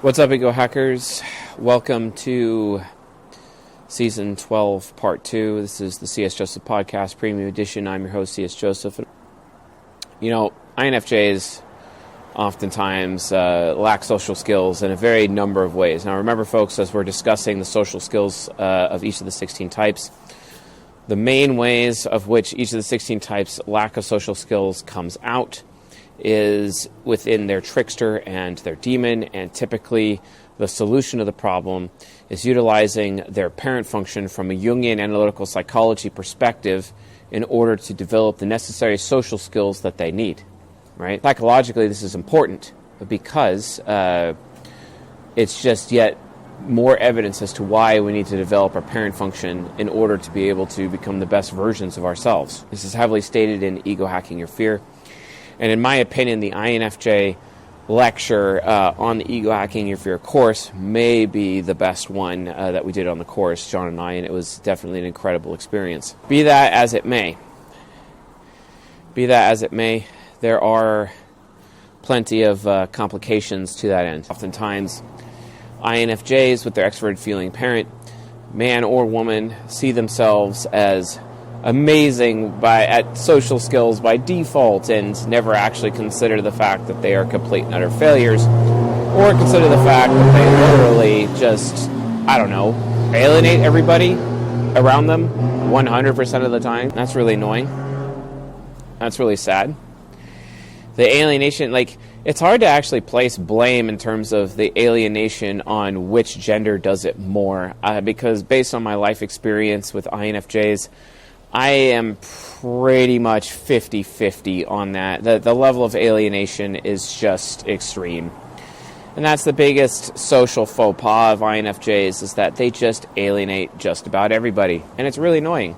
What's up, Ego Hackers? Welcome to Season 12, Part 2. This is the C.S. Joseph Podcast Premium Edition. I'm your host, C.S. Joseph. You know, INFJs oftentimes lack social skills in a very number of ways. Now, remember, folks, as we're discussing the social skills of each of the 16 types, the main ways of which each of the 16 types' lack of social skills comes out is within their trickster and their demon, and typically the solution to the problem is utilizing their parent function from a Jungian analytical psychology perspective in order to develop the necessary social skills that they need, right? Psychologically, this is important because it's just yet more evidence as to why we need to develop our parent function in order to be able to become the best versions of ourselves. This is heavily stated in Ego Hacking Your Fear. And in my opinion, the INFJ lecture on the Ego Hacking Your Fear course may be the best one that we did on the course, John and I, and it was definitely an incredible experience. Be that as it may, there are plenty of complications to that end. Oftentimes, INFJs with their extroverted feeling parent, man or woman, see themselves as amazing at social skills by default and never actually consider the fact that they are complete and utter failures, or consider the fact that they literally just, alienate everybody around them 100% of the time. That's really annoying. That's really sad. The alienation, it's hard to actually place blame in terms of the alienation on which gender does it more, because based on my life experience with INFJs, I am pretty much 50-50 on that. The level of alienation is just extreme. And that's the biggest social faux pas of INFJs, is that they just alienate just about everybody. And it's really annoying.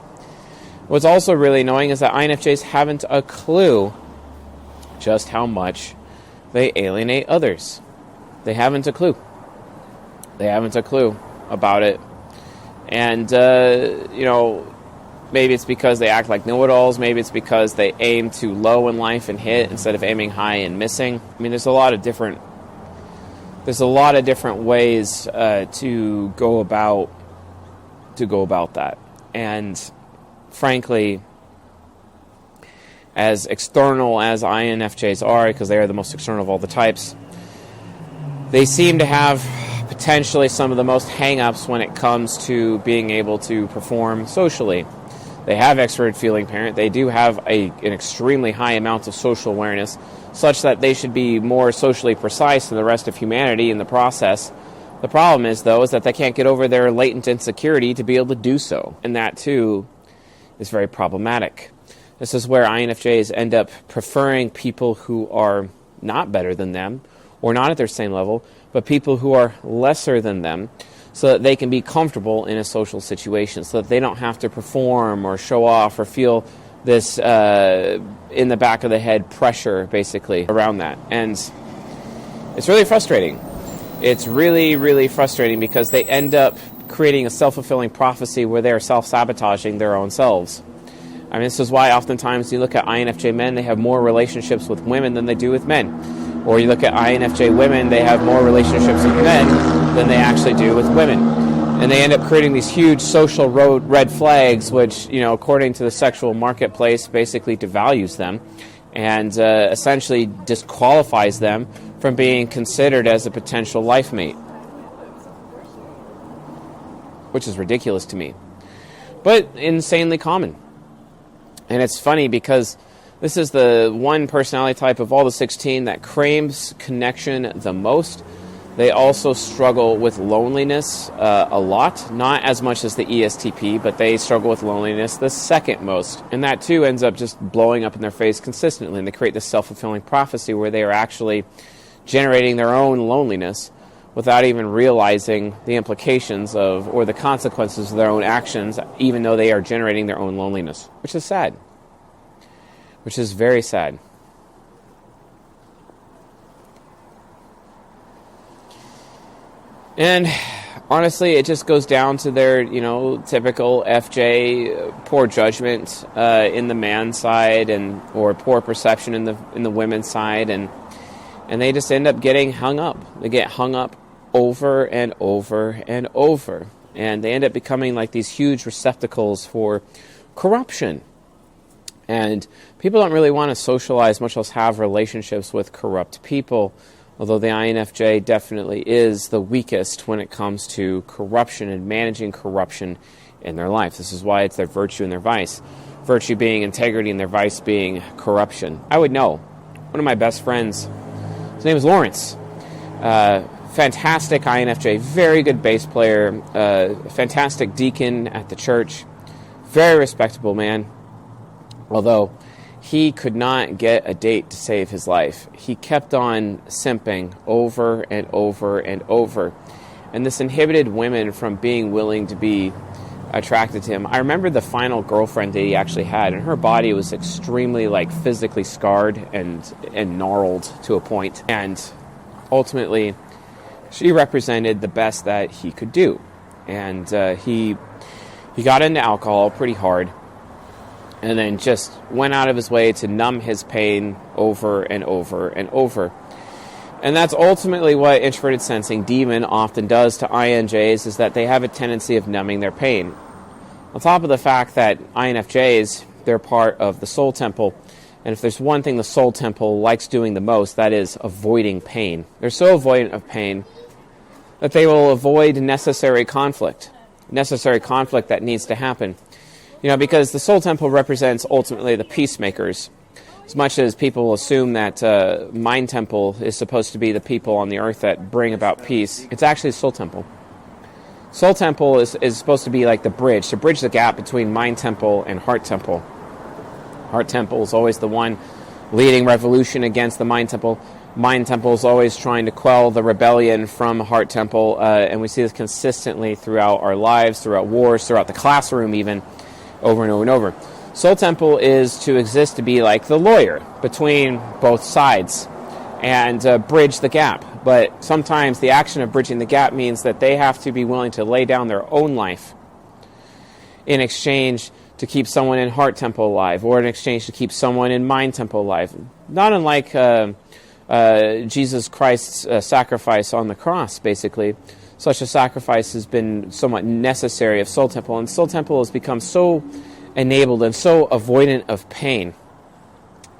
What's also really annoying is that INFJs haven't a clue just how much they alienate others. They haven't a clue. They haven't a clue about it. And, maybe it's because they act like know-it-alls. Maybe it's because they aim too low in life and hit instead of aiming high and missing. I mean, there's a lot of different ways to go about that. And frankly, as external as INFJs are, because they are the most external of all the types, they seem to have potentially some of the most hang-ups when it comes to being able to perform socially. They have extroverted feeling parent. They do have an extremely high amount of social awareness, such that they should be more socially precise than the rest of humanity in the process. The problem is, though, is that they can't get over their latent insecurity to be able to do so. And that, too, is very problematic. This is where INFJs end up preferring people who are not better than them, or not at their same level, but people who are lesser than them, so that they can be comfortable in a social situation, so that they don't have to perform or show off or feel this in the back of the head pressure, basically, around that. And it's really frustrating. It's really, really frustrating because they end up creating a self-fulfilling prophecy where they are self-sabotaging their own selves. I mean, this is why oftentimes you look at INFJ men, they have more relationships with women than they do with men. Or you look at INFJ women, they have more relationships with men than they actually do with women. And they end up creating these huge social red flags, which, according to the sexual marketplace, basically devalues them and essentially disqualifies them from being considered as a potential life mate. Which is ridiculous to me. But insanely common. And it's funny because this is the one personality type of all the 16 that craves connection the most. They also struggle with loneliness a lot. Not as much as the ESTP, but they struggle with loneliness the second most. And that, too, ends up just blowing up in their face consistently. And they create this self-fulfilling prophecy where they are actually generating their own loneliness without even realizing the implications of, or the consequences of their own actions, even though they are generating their own loneliness, which is sad. Which is very sad. And honestly, it just goes down to their, typical FJ poor judgment in the man side, or poor perception in the women's side, and they just end up getting hung up. They get hung up over and over and over. And they end up becoming like these huge receptacles for corruption. And people don't really want to socialize, much less have relationships with corrupt people, although the INFJ definitely is the weakest when it comes to corruption and managing corruption in their life. This is why it's their virtue and their vice. Virtue being integrity and their vice being corruption. I would know. One of my best friends, his name is Lawrence. Fantastic INFJ, very good bass player, fantastic deacon at the church, very respectable man. Although he could not get a date to save his life. He kept on simping over and over and over. And this inhibited women from being willing to be attracted to him. I remember the final girlfriend that he actually had, and her body was extremely physically scarred and gnarled to a point. And ultimately, she represented the best that he could do. And he got into alcohol pretty hard, and then just went out of his way to numb his pain over and over and over. And that's ultimately what introverted sensing demon often does to INJs, is that they have a tendency of numbing their pain. On top of the fact that INFJs, they're part of the soul temple, and if there's one thing the soul temple likes doing the most, that is avoiding pain. They're so avoidant of pain that they will avoid necessary conflict that needs to happen. Because the soul temple represents ultimately the peacemakers. As much as people assume that mind temple is supposed to be the people on the earth that bring about peace, it's actually soul temple. Soul temple is supposed to be like the bridge, to bridge the gap between mind temple and heart temple. Heart temple is always the one leading revolution against the mind temple. Mind temple is always trying to quell the rebellion from heart temple, and we see this consistently throughout our lives, throughout wars, throughout the classroom even, over and over and over. Soul temple is to exist to be like the lawyer between both sides and bridge the gap. But sometimes the action of bridging the gap means that they have to be willing to lay down their own life in exchange to keep someone in heart temple alive, or in exchange to keep someone in mind temple alive. Not unlike Jesus Christ's sacrifice on the cross, basically. Such a sacrifice has been somewhat necessary of Soul Temple, and Soul Temple has become so enabled and so avoidant of pain,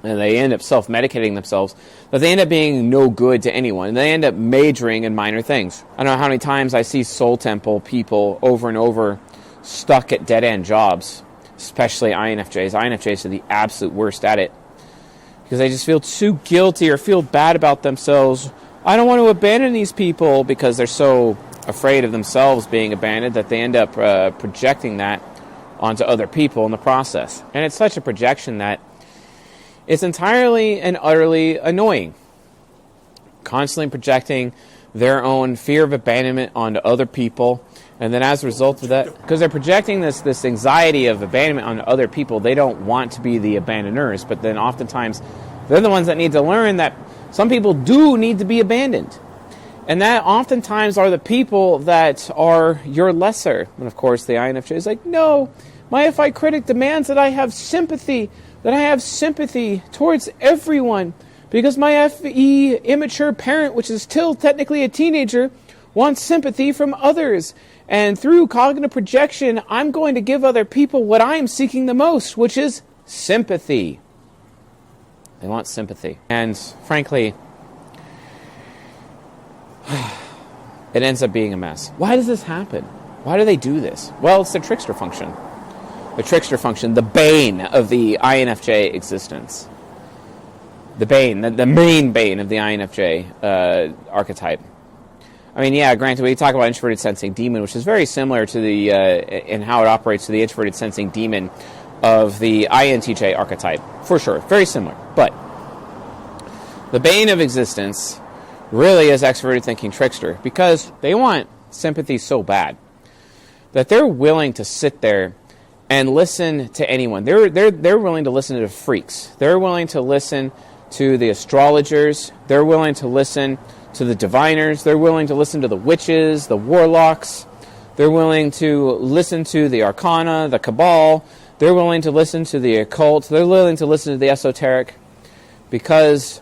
and they end up self-medicating themselves, that they end up being no good to anyone, and they end up majoring in minor things. I don't know how many times I see Soul Temple people over and over stuck at dead-end jobs, especially INFJs. INFJs are the absolute worst at it, because they just feel too guilty or feel bad about themselves. I don't want to abandon these people, because they're so afraid of themselves being abandoned that they end up projecting that onto other people in the process. And it's such a projection that it's entirely and utterly annoying. Constantly projecting their own fear of abandonment onto other people, and then as a result of that, because they're projecting this anxiety of abandonment onto other people, they don't want to be the abandoners, but then oftentimes they're the ones that need to learn that some people do need to be abandoned. And that oftentimes are the people that are your lesser. And of course the INFJ is like, no, my FI critic demands that I have sympathy towards everyone, because my FE immature parent, which is still technically a teenager, wants sympathy from others. And through cognitive projection, I'm going to give other people what I am seeking the most, which is sympathy. They want sympathy. And frankly, it ends up being a mess. Why does this happen? Why do they do this? Well, it's the trickster function. The trickster function, the bane of the INFJ existence. The bane, the main bane of the INFJ archetype. I mean, yeah, granted, we talk about introverted sensing demon, which is very similar to the, in how it operates to the introverted sensing demon of the INTJ archetype. For sure, very similar. But the bane of existence really is extroverted thinking trickster, because they want sympathy so bad that they're willing to sit there and listen to anyone. They're willing to listen to the freaks. They're willing to listen to the astrologers. They're willing to listen to the diviners. They're willing to listen to the witches, the warlocks. They're willing to listen to the arcana, the cabal. They're willing to listen to the occult. They're willing to listen to the esoteric, because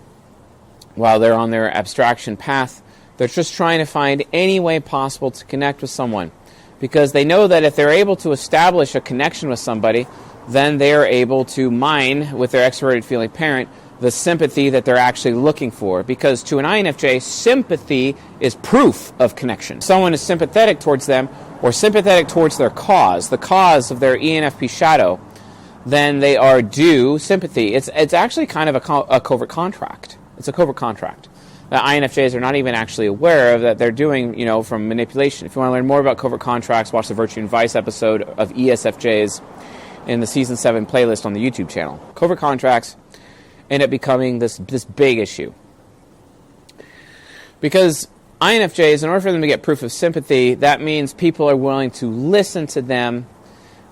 while they're on their abstraction path, They're just trying to find any way possible to connect with someone, because they know that if they're able to establish a connection with somebody, then they are able to mine with their extroverted feeling parent the sympathy that they're actually looking for. Because to an INFJ, sympathy is proof of connection. Someone is sympathetic towards them or sympathetic towards their cause, the cause of their ENFP shadow, then they are due sympathy. It's actually kind of a covert contract. It's a covert contract that INFJs are not even actually aware of that they're doing, from manipulation. If you want to learn more about covert contracts, watch the Virtue and Vice episode of ESFJs in the Season 7 playlist on the YouTube channel. Covert contracts end up becoming this big issue. Because INFJs, in order for them to get proof of sympathy, that means people are willing to listen to them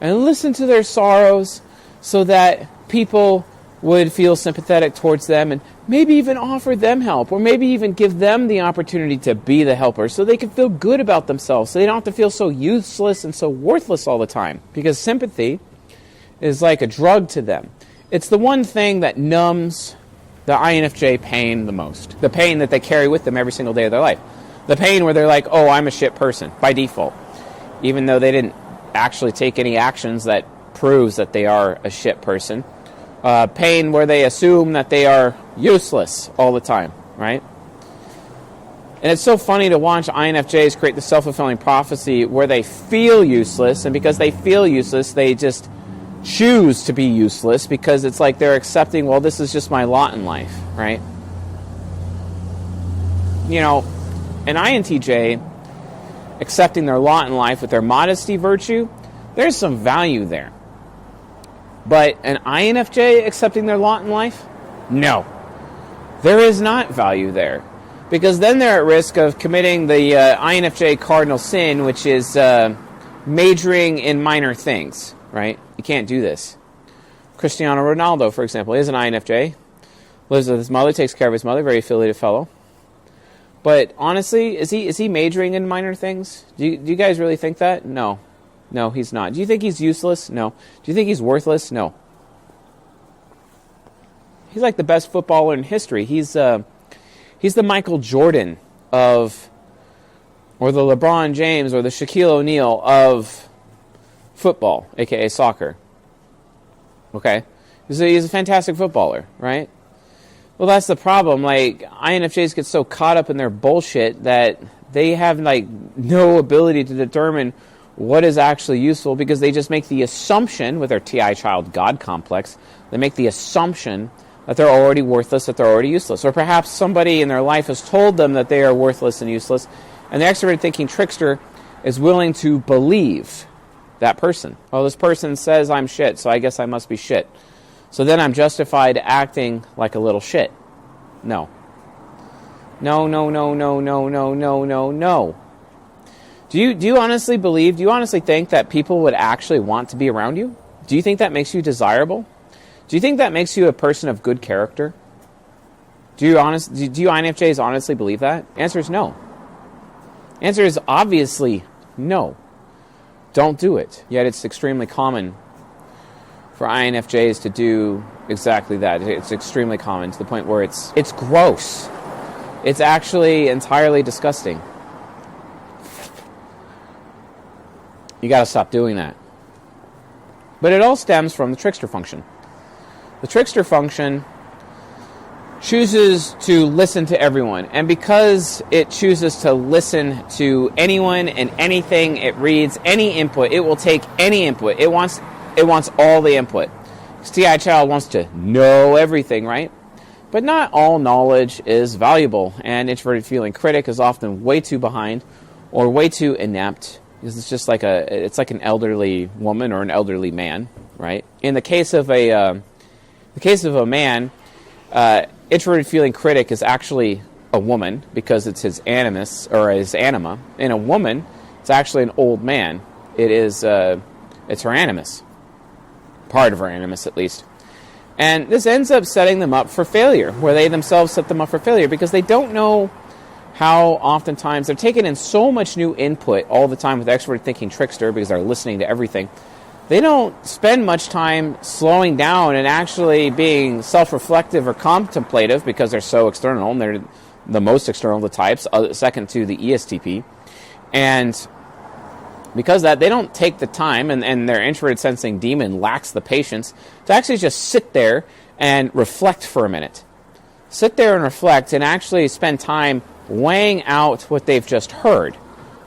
and listen to their sorrows so that people would feel sympathetic towards them and maybe even offer them help, or maybe even give them the opportunity to be the helper so they can feel good about themselves, so they don't have to feel so useless and so worthless all the time. Because sympathy is like a drug to them. It's the one thing that numbs the INFJ pain the most. The pain that they carry with them every single day of their life. The pain where they're like, oh, I'm a shit person, by default. Even though they didn't actually take any actions that proves that they are a shit person. Pain where they assume that they are useless all the time, right? And it's so funny to watch INFJs create the self-fulfilling prophecy where they feel useless, and because they feel useless, they just choose to be useless, because it's like they're accepting, well, this is just my lot in life, right? An INTJ accepting their lot in life with their modesty virtue, there's some value there. But an INFJ accepting their lot in life? No. There is not value there. Because then they're at risk of committing the INFJ cardinal sin, which is majoring in minor things, right? You can't do this. Cristiano Ronaldo, for example, is an INFJ. Lives with his mother, takes care of his mother, very affiliated fellow. But honestly, is he majoring in minor things? Do you guys really think that? No. No, he's not. Do you think he's useless? No. Do you think he's worthless? No. He's like the best footballer in history. He's the Michael Jordan of, or the LeBron James, or the Shaquille O'Neal of football, aka soccer. Okay? He's a fantastic footballer, right? Well, that's the problem. Like, INFJs get so caught up in their bullshit that they have, no ability to determine what is actually useful, because they just make the assumption, with their TI child God complex, they make the assumption that they're already worthless, that they're already useless. Or perhaps somebody in their life has told them that they are worthless and useless, and the extroverted thinking trickster is willing to believe that person. Oh, this person says I'm shit, so I guess I must be shit. So then I'm justified acting like a little shit. No. No, no, no, no, no, no, no, no, no. Do you honestly believe, do you honestly think that people would actually want to be around you? Do you think that makes you desirable? Do you think that makes you a person of good character? Do you INFJs honestly believe that? Answer is no. Answer is obviously no. Don't do it. Yet it's extremely common for INFJs to do exactly that. It's extremely common to the point where it's gross. It's actually entirely disgusting. You got to stop doing that. But it all stems from the trickster function. The trickster function chooses to listen to everyone. And because it chooses to listen to anyone and anything, it reads any input. It will take any input. It wants all the input. TI child wants to know everything, right? But not all knowledge is valuable. And introverted feeling critic is often way too behind or way too inept. Because it's just like an elderly woman or an elderly man, right? In the case of a man, introverted feeling critic is actually a woman because it's his animus or his anima. In a woman, it's actually an old man. It's her animus, part of her animus at least. And this ends up setting them up for failure, where they themselves set them up for failure because they don't know how oftentimes they're taking in so much new input all the time with extroverted thinking trickster because they're listening to everything. They don't spend much time slowing down and actually being self-reflective or contemplative because they're so external and the most external of the types, second to the ESTP. And because of that, they don't take the time, and their introverted sensing demon lacks the patience to actually just sit there and reflect for a minute. Sit there and reflect and actually spend time weighing out what they've just heard,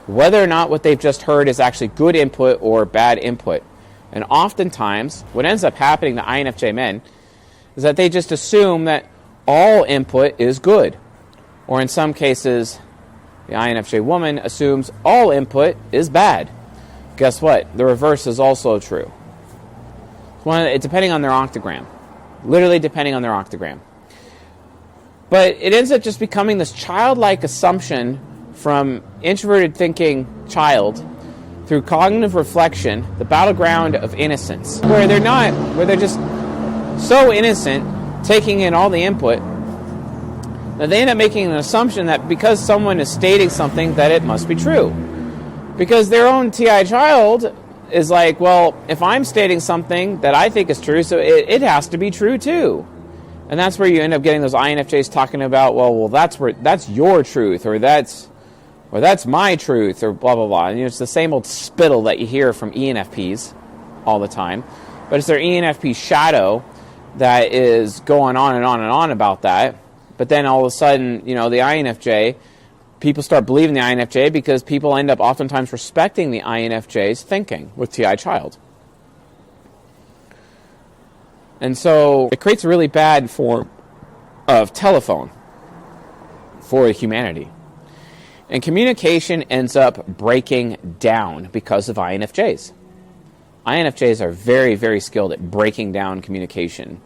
whether or not what they've just heard is actually good input or bad input. And oftentimes, what ends up happening to INFJ men is that they just assume that all input is good. Or in some cases, the INFJ woman assumes all input is bad. Guess what? The reverse is also true. It's depending on their octagram. Literally depending on their octagram. But it ends up just becoming this childlike assumption from introverted thinking child through cognitive reflection, the battleground of innocence, where they're just so innocent, taking in all the input, that they end up making an assumption that because someone is stating something, that it must be true. Because their own TI child is like, well, if I'm stating something that I think is true, so it has to be true too. And that's where you end up getting those INFJs talking about, well, that's your truth, or that's my truth, or blah, blah, blah. And it's the same old spittle that you hear from ENFPs all the time. But it's their ENFP shadow that is going on and on and on about that. But then all of a sudden, the INFJ, people start believing the INFJ because people end up oftentimes respecting the INFJ's thinking with TI child. And so it creates a really bad form of telephone for humanity. And communication ends up breaking down because of INFJs. INFJs are very, very skilled at breaking down communication,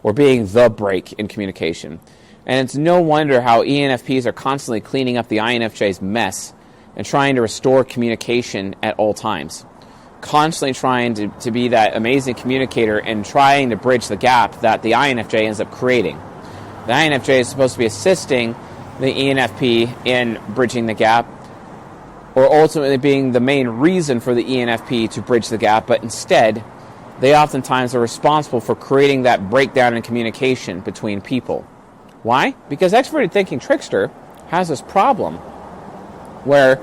or being the break in communication. And it's no wonder how ENFPs are constantly cleaning up the INFJ's mess and trying to restore communication at all times. Constantly trying to be that amazing communicator and trying to bridge the gap that the INFJ ends up creating. The INFJ is supposed to be assisting the ENFP in bridging the gap, or ultimately being the main reason for the ENFP to bridge the gap, but instead, they oftentimes are responsible for creating that breakdown in communication between people. Why? Because extroverted thinking trickster has this problem where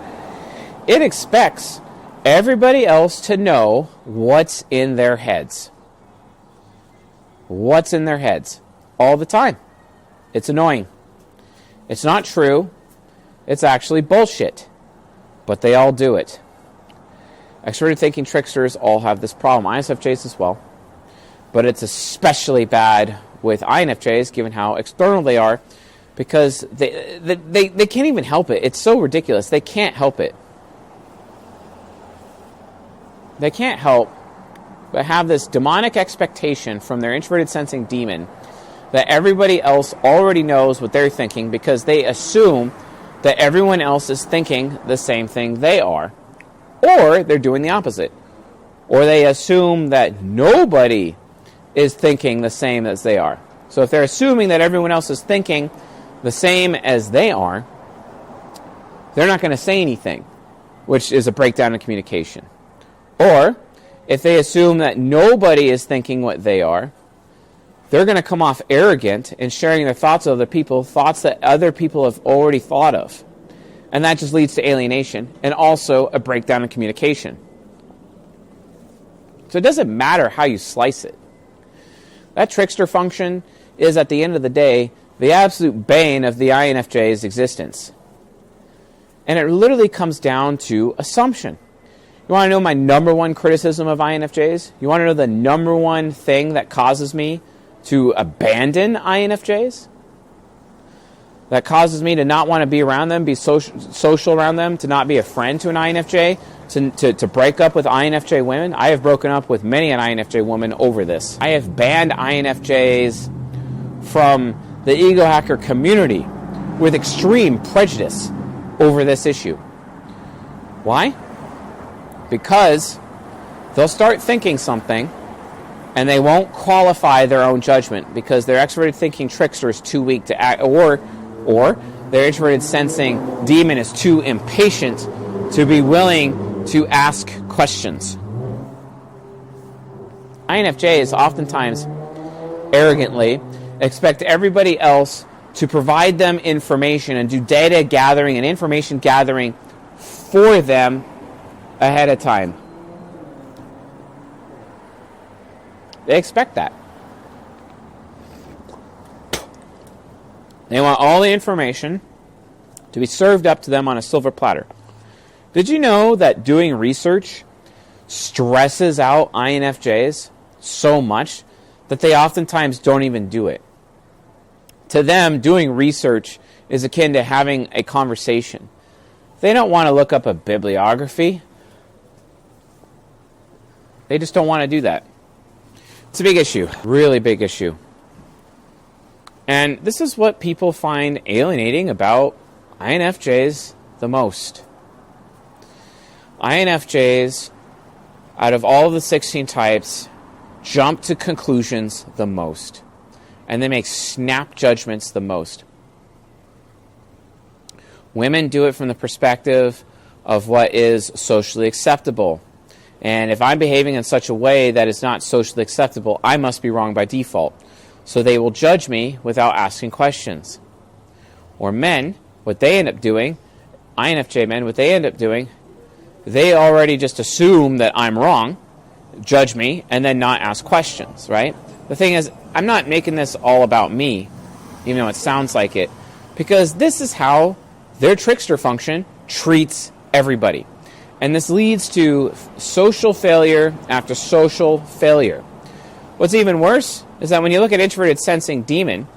it expects everybody else to know what's in their heads. What's in their heads all the time. It's annoying. It's not true. It's actually bullshit. But they all do it. Extroverted thinking tricksters all have this problem. ISFJs as well. But it's especially bad with INFJs, given how external they are, because they can't even help it. It's so ridiculous. They can't help it. They can't help but have this demonic expectation from their introverted sensing demon that everybody else already knows what they're thinking, because they assume that everyone else is thinking the same thing they are. Or they're doing the opposite. Or they assume that nobody is thinking the same as they are. So if they're assuming that everyone else is thinking the same as they are, they're not going to say anything, which is a breakdown in communication. Or if they assume that nobody is thinking what they are, they're going to come off arrogant in sharing their thoughts with other people, thoughts that other people have already thought of. And that just leads to alienation and also a breakdown in communication. So it doesn't matter how you slice it. That trickster function is, at the end of the day, the absolute bane of the INFJ's existence. And it literally comes down to assumption. You want to know my number one criticism of INFJs? You want to know the number one thing that causes me to abandon INFJs? That causes me to not want to be around them, be social around them, to not be a friend to an INFJ, to break up with INFJ women? I have broken up with many an INFJ woman over this. I have banned INFJs from the ego hacker community with extreme prejudice over this issue. Why? Because they'll start thinking something and they won't qualify their own judgment because their extroverted thinking trickster is too weak to act, or their introverted sensing demon is too impatient to be willing to ask questions. INFJs oftentimes arrogantly expect everybody else to provide them information and do data gathering and information gathering for them ahead of time. They expect that. They want all the information to be served up to them on a silver platter. Did you know that doing research stresses out INFJs so much that they oftentimes don't even do it? To them, doing research is akin to having a conversation. They don't want to look up a bibliography. They just don't want to do that. It's a big issue, really big issue. And this is what people find alienating about INFJs the most. INFJs, out of all of the 16 types, jump to conclusions the most. And they make snap judgments the most. Women do it from the perspective of what is socially acceptable. And if I'm behaving in such a way that is not socially acceptable, I must be wrong by default. So they will judge me without asking questions. Or men, what they end up doing, INFJ men, what they end up doing, they already just assume that I'm wrong, judge me, and then not ask questions, right? The thing is, I'm not making this all about me, even though it sounds like it, because this is how their trickster function treats everybody. And this leads to social failure after social failure. What's even worse is that when you look at introverted sensing demon,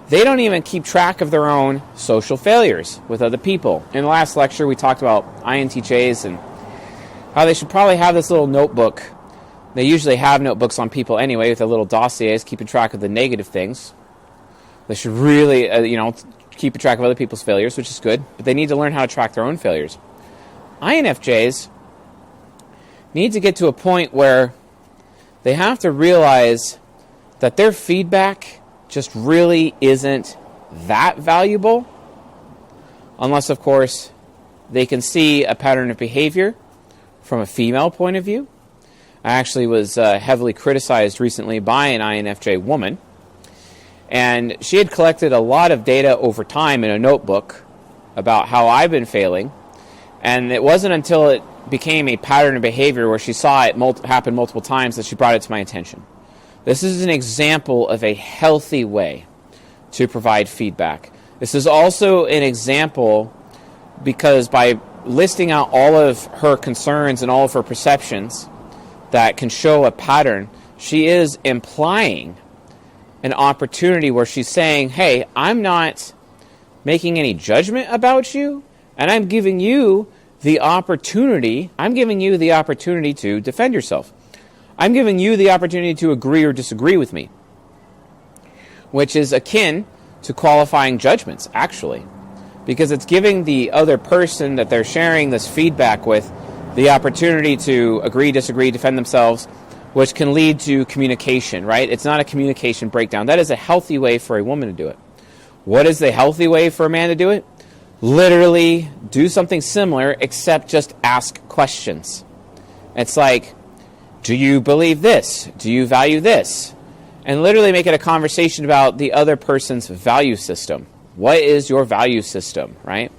they don't even keep track of their own social failures with other people. In the last lecture, we talked about INTJs and how they should probably have this little notebook. They usually have notebooks on people anyway with their little dossiers, keeping track of the negative things. They should really, keep track of other people's failures, which is good, but they need to learn how to track their own failures. INFJs need to get to a point where they have to realize that their feedback just really isn't that valuable, unless, of course, they can see a pattern of behavior from a female point of view. I actually was heavily criticized recently by an INFJ woman, and she had collected a lot of data over time in a notebook about how I've been failing, and it wasn't until it became a pattern of behavior where she saw it happen multiple times that she brought it to my attention. This is an example of a healthy way to provide feedback. This is also an example because by listing out all of her concerns and all of her perceptions that can show a pattern, she is implying an opportunity where she's saying, hey, I'm not making any judgment about you, and I'm giving you the opportunity to defend yourself. I'm giving you the opportunity to agree or disagree with me, which is akin to qualifying judgments, actually, because it's giving the other person that they're sharing this feedback with the opportunity to agree, disagree, defend themselves, which can lead to communication, right? It's not a communication breakdown. That is a healthy way for a woman to do it. What is the healthy way for a man to do it? Literally do something similar, except just ask questions. It's like, do you believe this? Do you value this? And literally make it a conversation about the other person's value system. What is your value system, right?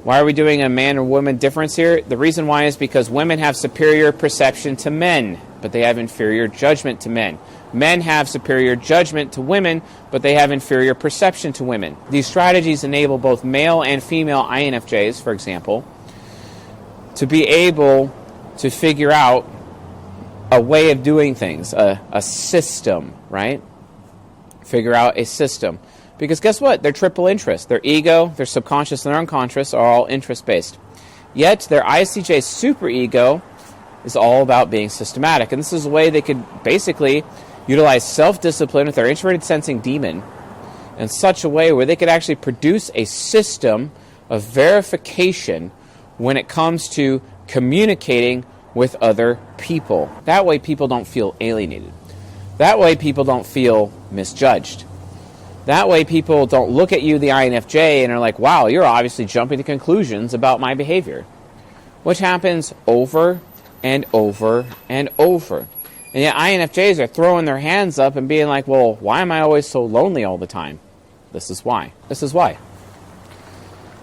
Why are we doing a man or woman difference here? The reason why is because women have superior perception to men, but they have inferior judgment to men. Men have superior judgment to women, but they have inferior perception to women. These strategies enable both male and female INFJs, for example, to be able to figure out a way of doing things, a system, right? Figure out a system. Because guess what? They're triple interest. Their ego, their subconscious, and their unconscious are all interest-based. Yet their ISTJ superego is all about being systematic. And this is a way they could basically utilize self-discipline with their introverted sensing demon in such a way where they could actually produce a system of verification when it comes to communicating with other people. That way people don't feel alienated. That way people don't feel misjudged. That way people don't look at you, the INFJ, and are like, wow, you're obviously jumping to conclusions about my behavior. Which happens over and over and over. And yet INFJs are throwing their hands up and being like, well, why am I always so lonely all the time? This is why. This is why.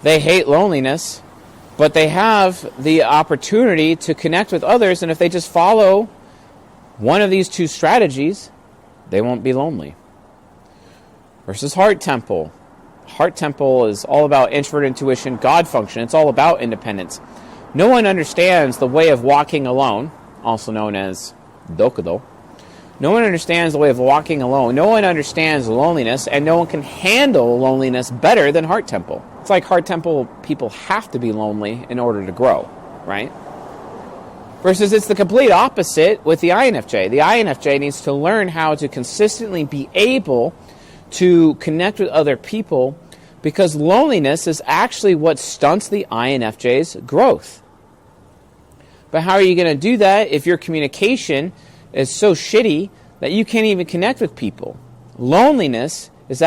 They hate loneliness, but they have the opportunity to connect with others, and if they just follow one of these two strategies, they won't be lonely. Versus heart temple. Heart temple is all about introvert intuition, God function. It's all about independence. No one understands the way of walking alone, also known as dokudo. No one understands the way of walking alone. No one understands loneliness, and no one can handle loneliness better than heart temple. It's like heart temple people have to be lonely in order to grow, right? Versus it's the complete opposite with the INFJ. The INFJ needs to learn how to consistently be able to connect with other people, because loneliness is actually what stunts the INFJ's growth. But how are you going to do that if your communication is so shitty that you can't even connect with people? Loneliness is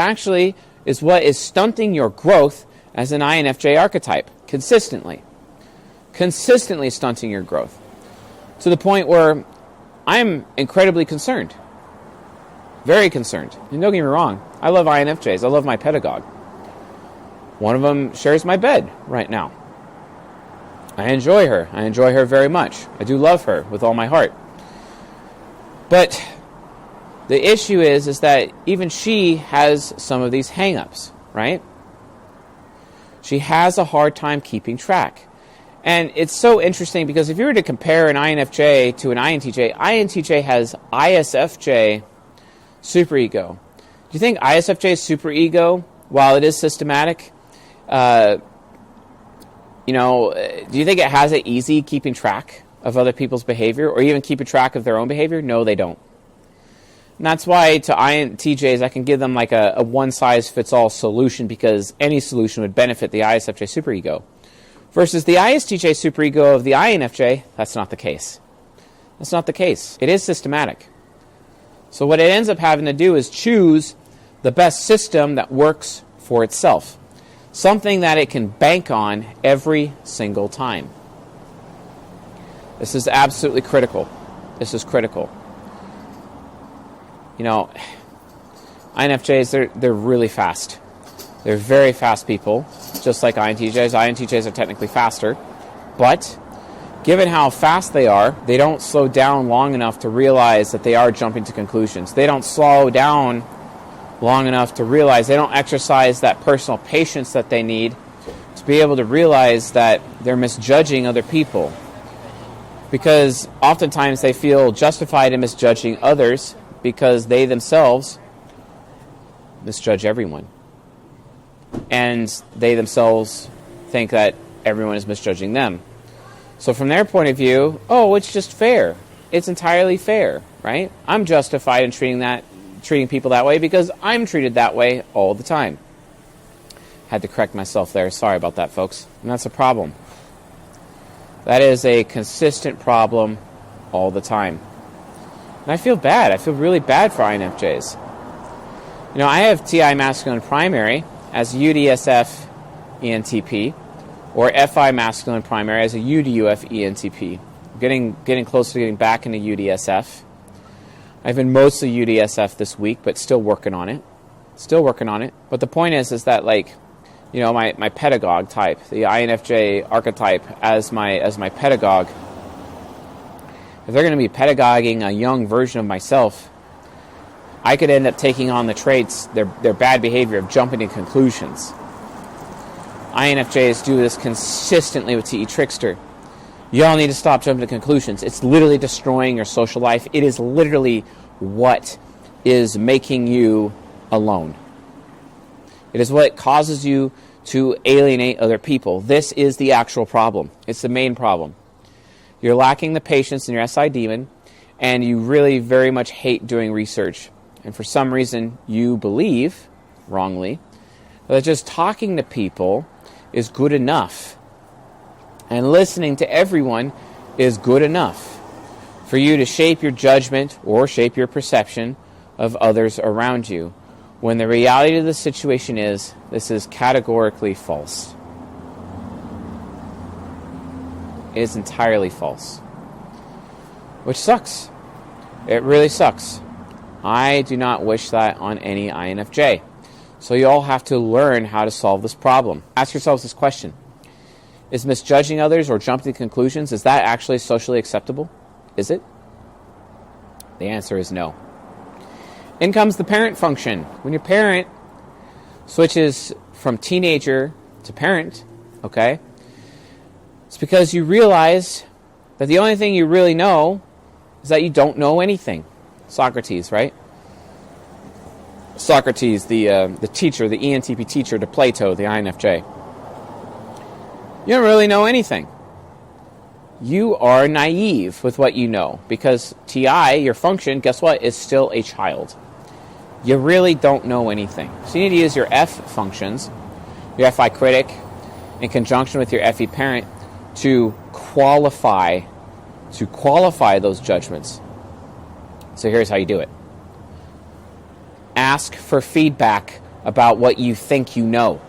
what is stunting your growth as an INFJ archetype, consistently stunting your growth, to the point where I'm incredibly concerned, very concerned. And don't get me wrong, I love INFJs, I love my pedagogue. One of them shares my bed right now. I enjoy her very much. I do love her with all my heart. But the issue is that even she has some of these hang-ups, right? She has a hard time keeping track. And it's so interesting because if you were to compare an INFJ to an INTJ, INTJ has ISFJ superego. Do you think ISFJ's superego, while it is systematic, do you think it has it easy keeping track of other people's behavior or even keeping track of their own behavior? No, they don't. And that's why to INTJs, I can give them like a one-size-fits-all solution, because any solution would benefit the ISFJ superego. Versus the ISTJ superego of the INFJ, that's not the case. That's not the case. It is systematic. So what it ends up having to do is choose the best system that works for itself. Something that it can bank on every single time. This is absolutely critical. This is critical. You know, INFJs, they're really fast. They're very fast people, just like INTJs. INTJs are technically faster, but given how fast they are, they don't slow down long enough to realize that they are jumping to conclusions. They don't slow down long enough to realize, they don't exercise that personal patience that they need to be able to realize that they're misjudging other people. Because oftentimes they feel justified in misjudging others because they themselves misjudge everyone. And they themselves think that everyone is misjudging them. So from their point of view, it's just fair. It's entirely fair, right? I'm justified in treating people that way because I'm treated that way all the time. Had to correct myself there. Sorry about that, folks. And that's a problem. That is a consistent problem all the time. And I feel bad. I feel really bad for INFJs. You know, I have TI masculine primary as UDSF ENTP, or FI masculine primary as a UDUF ENTP. I'm getting close to getting back into UDSF. I've been mostly UDSF this week, but still working on it. But the point is that, like, you know, my pedagogue type, the INFJ archetype as my pedagogue, if they're going to be pedagoguing a young version of myself, I could end up taking on the traits, their bad behavior of jumping to conclusions. INFJs do this consistently with TE Trickster. Y'all need to stop jumping to conclusions. It's literally destroying your social life. It is literally what is making you alone. It is what causes you to alienate other people. This is the actual problem. It's the main problem. You're lacking the patience in your SI demon, and you really very much hate doing research. And for some reason, you believe, wrongly, that just talking to people is good enough. And listening to everyone is good enough for you to shape your judgment or shape your perception of others around you, when the reality of the situation is, this is categorically false. It is entirely false. Which sucks. It really sucks. I do not wish that on any INFJ. So you all have to learn how to solve this problem. Ask yourselves this question. Is misjudging others or jumping to conclusions, is that actually socially acceptable? Is it? The answer is no. In comes the parent function. When your parent switches from teenager to parent, okay, it's because you realize that the only thing you really know is that you don't know anything. Socrates, right? Socrates, the teacher, the ENTP teacher to Plato, the INFJ. You don't really know anything. You are naive with what you know because TI, your function, guess what, is still a child. You really don't know anything. So you need to use your F functions, your FI critic, in conjunction with your FE parent to qualify those judgments. So here's how you do it. Ask for feedback about what you think you know.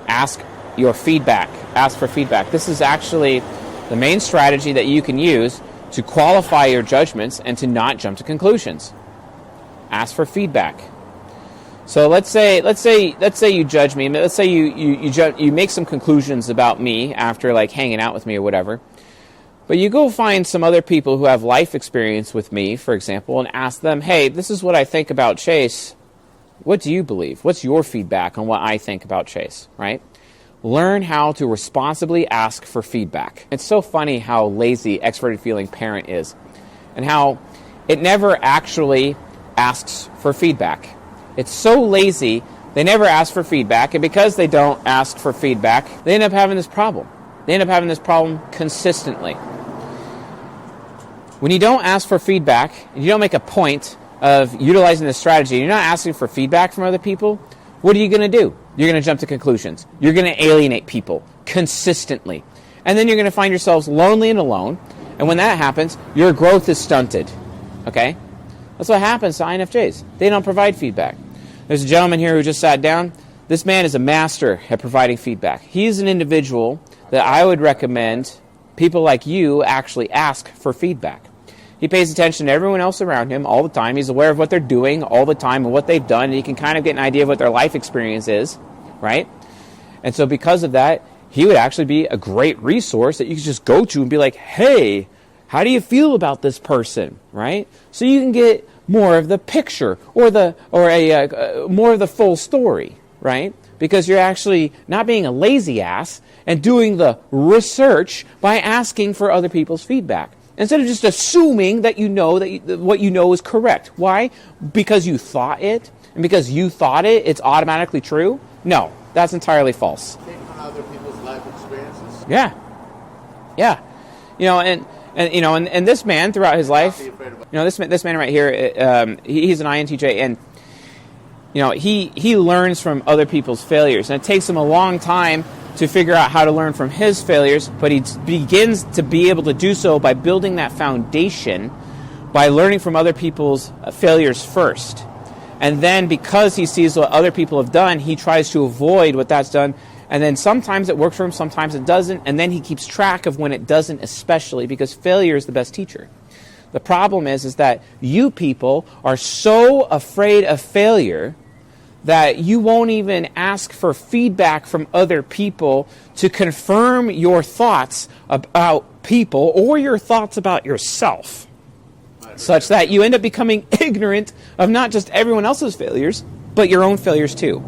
Ask your feedback. Ask for feedback. This is actually the main strategy that you can use to qualify your judgments and to not jump to conclusions. Ask for feedback. So let's say you judge me. Let's say you make some conclusions about me after like hanging out with me or whatever. But you go find some other people who have life experience with me, for example, and ask them, hey, this is what I think about Chase. What do you believe? What's your feedback on what I think about Chase, right? Learn how to responsibly ask for feedback. It's so funny how lazy extroverted feeling parent is and how it never actually asks for feedback. It's so lazy, they never ask for feedback, and because they don't ask for feedback, they end up having this problem. They end up having this problem consistently. When you don't ask for feedback, and you don't make a point of utilizing this strategy, you're not asking for feedback from other people, what are you going to do? You're going to jump to conclusions. You're going to alienate people consistently. And then you're going to find yourselves lonely and alone, and when that happens, your growth is stunted. Okay? That's what happens to INFJs. They don't provide feedback. There's a gentleman here who just sat down. This man is a master at providing feedback. He's an individual that I would recommend people like you actually ask for feedback. He pays attention to everyone else around him all the time. He's aware of what they're doing all the time and what they've done, and he can kind of get an idea of what their life experience is, right? And so because of that, he would actually be a great resource that you could just go to and be like, hey, how do you feel about this person, right? So you can get more of the picture or more of the full story, right? Because you're actually not being a lazy ass and doing the research by asking for other people's feedback. Instead of just assuming that you know that what you know is correct. Why? Because you thought it, and because you thought it, it's automatically true? No, that's entirely false. Take on other people's life experiences. Yeah. And this man throughout his life, this man right here, he's an INTJ, and he learns from other people's failures, and it takes him a long time to figure out how to learn from his failures, but he begins to be able to do so by building that foundation, by learning from other people's failures first. And then because he sees what other people have done, he tries to avoid what that's done. And then sometimes it works for him, sometimes it doesn't. And then he keeps track of when it doesn't, especially because failure is the best teacher. The problem is that you people are so afraid of failure that you won't even ask for feedback from other people to confirm your thoughts about people or your thoughts about yourself, such that you end up becoming ignorant of not just everyone else's failures, but your own failures too.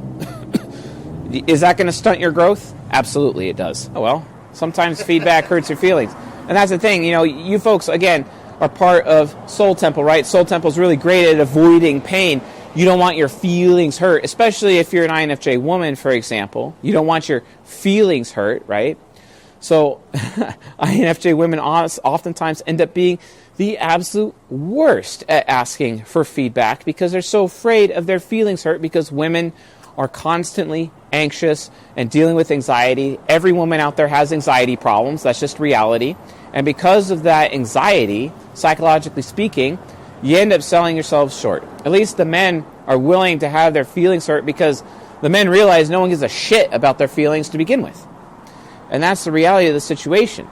Is that going to stunt your growth? Absolutely it does. Oh well, sometimes feedback hurts your feelings. And that's the thing, you folks, again, are part of Soul Temple, right? Soul Temple is really great at avoiding pain. You don't want your feelings hurt, especially if you're an INFJ woman, for example. You don't want your feelings hurt, right? So INFJ women oftentimes end up being the absolute worst at asking for feedback because they're so afraid of their feelings hurt, because women are constantly anxious and dealing with anxiety. Every woman out there has anxiety problems. That's just reality. And because of that anxiety, psychologically speaking, you end up selling yourselves short. At least the men are willing to have their feelings hurt because the men realize no one gives a shit about their feelings to begin with. And that's the reality of the situation.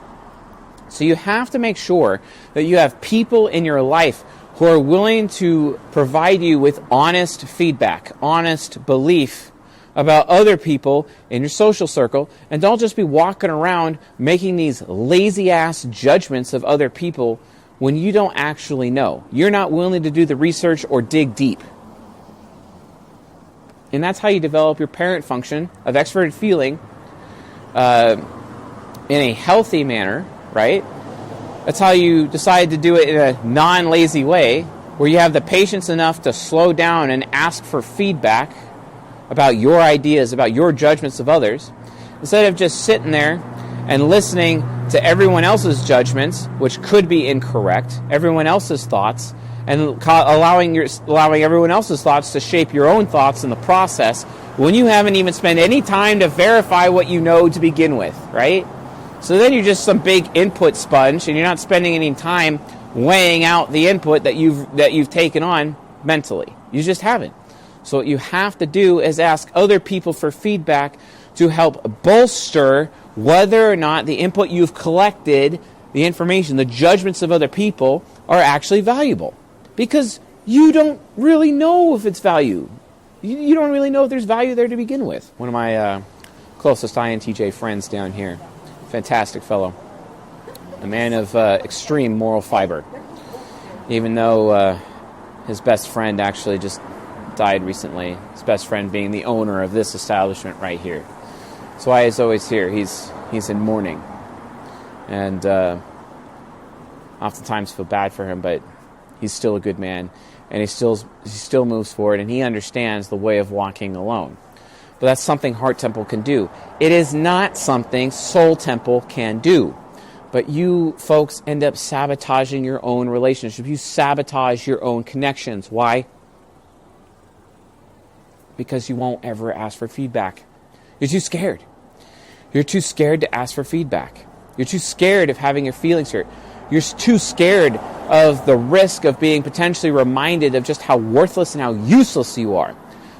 So you have to make sure that you have people in your life who are willing to provide you with honest feedback, honest belief about other people in your social circle, and don't just be walking around making these lazy-ass judgments of other people when you don't actually know. You're not willing to do the research or dig deep. And that's how you develop your parent function of extroverted feeling in a healthy manner, right? That's how you decide to do it in a non-lazy way, where you have the patience enough to slow down and ask for feedback about your ideas, about your judgments of others, instead of just sitting there and listening to everyone else's judgments, which could be incorrect, everyone else's thoughts, and allowing everyone else's thoughts to shape your own thoughts in the process when you haven't even spent any time to verify what you know to begin with, right? So then you're just some big input sponge, and you're not spending any time weighing out the input that you've taken on mentally. You just haven't. So what you have to do is ask other people for feedback to help bolster whether or not the input you've collected, the information, the judgments of other people are actually valuable. Because you don't really know if it's value. You don't really know if there's value there to begin with. One of my closest INTJ friends down here, fantastic fellow, a man of extreme moral fiber, even though his best friend actually just died recently, his best friend being the owner of this establishment right here. That's why he's always here. He's in mourning. And oftentimes feel bad for him, but he's still a good man, and he still moves forward, and he understands the way of walking alone. But that's something Heart Temple can do. It is not something Soul Temple can do. But you folks end up sabotaging your own relationship. You sabotage your own connections. Why? Because you won't ever ask for feedback. You're too scared. You're too scared to ask for feedback. You're too scared of having your feelings hurt. You're too scared of the risk of being potentially reminded of just how worthless and how useless you are.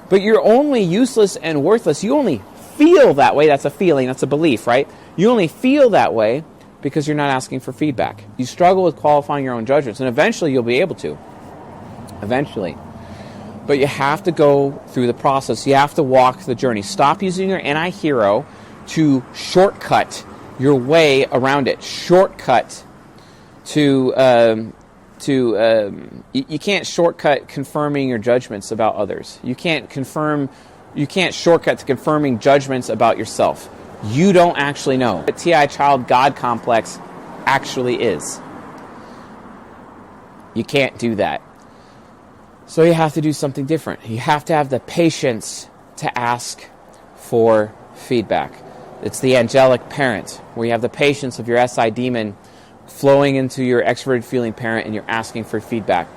But you're only useless and worthless. You only feel that way. That's a feeling. That's a belief, right? You only feel that way because you're not asking for feedback. You struggle with qualifying your own judgments, and eventually you'll be able to. Eventually. But you have to go through the process. You have to walk the journey. Stop using your anti-hero to shortcut your way around it. Shortcut you can't shortcut confirming your judgments about others. You can't shortcut to confirming judgments about yourself. You don't actually know what TI child God complex actually is. You can't do that. So you have to do something different. You have to have the patience to ask for feedback. It's the angelic parent, where you have the patience of your SI demon flowing into your extroverted feeling parent, and you're asking for feedback.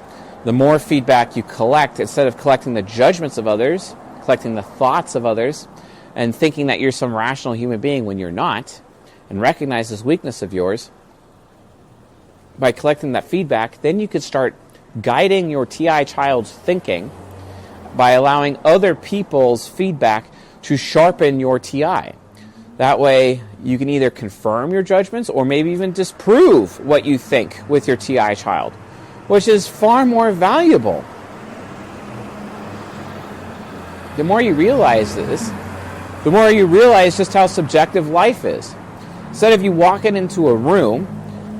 The more feedback you collect, instead of collecting the judgments of others, collecting the thoughts of others, and thinking that you're some rational human being when you're not, and recognize this weakness of yours, by collecting that feedback, then you could start guiding your TI child's thinking by allowing other people's feedback to sharpen your TI. That way, you can either confirm your judgments or maybe even disprove what you think with your TI child, which is far more valuable. The more you realize this, the more you realize just how subjective life is. Instead of you walking into a room,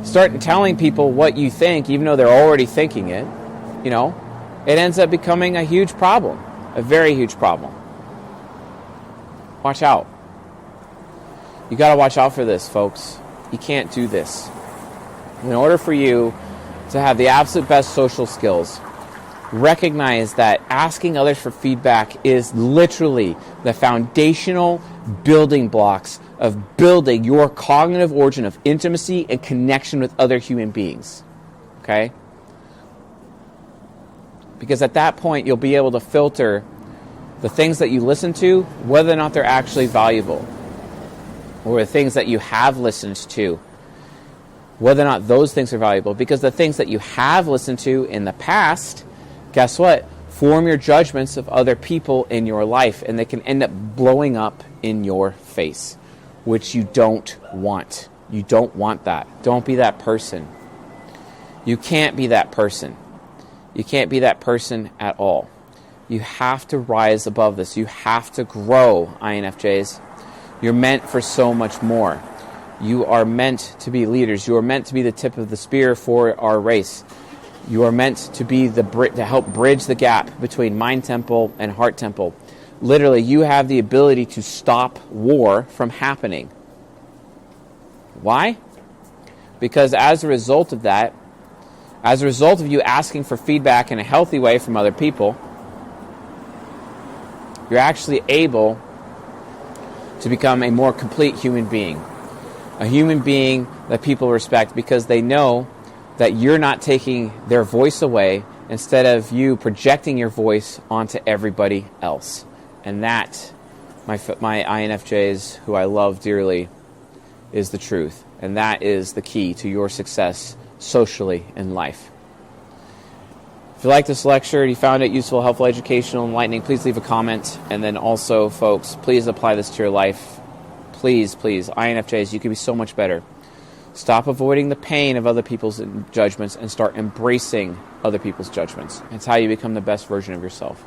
starting telling people what you think, even though they're already thinking it, it ends up becoming a huge problem, a very huge problem. Watch out. You got to watch out for this, folks. You can't do this. In order for you to have the absolute best social skills, recognize that asking others for feedback is literally the foundational building blocks of building your cognitive origin of intimacy and connection with other human beings. Okay? Because at that point, you'll be able to filter the things that you listen to, whether or not they're actually valuable, or the things that you have listened to, whether or not those things are valuable. Because the things that you have listened to in the past, guess what? Form your judgments of other people in your life, and they can end up blowing up in your face, which you don't want. You don't want that. Don't be that person. You can't be that person. You can't be that person at all. You have to rise above this. You have to grow, INFJs. You're meant for so much more. You are meant to be leaders. You are meant to be the tip of the spear for our race. You are meant to be to help bridge the gap between mind temple and heart temple. Literally, you have the ability to stop war from happening. Why? Because as a result of that, as a result of you asking for feedback in a healthy way from other people, you're actually able to become a more complete human being. A human being that people respect because they know that you're not taking their voice away instead of you projecting your voice onto everybody else. And that, my INFJs, who I love dearly, is the truth. And that is the key to your success socially in life. If you like this lecture and you found it useful, helpful, educational, enlightening, please leave a comment. And then also, folks, please apply this to your life. Please, please, INFJs, you can be so much better. Stop avoiding the pain of other people's judgments and start embracing other people's judgments. It's how you become the best version of yourself.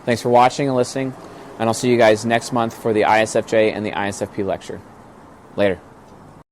Thanks for watching and listening, and I'll see you guys next month for the ISFJ and the ISFP lecture. Later.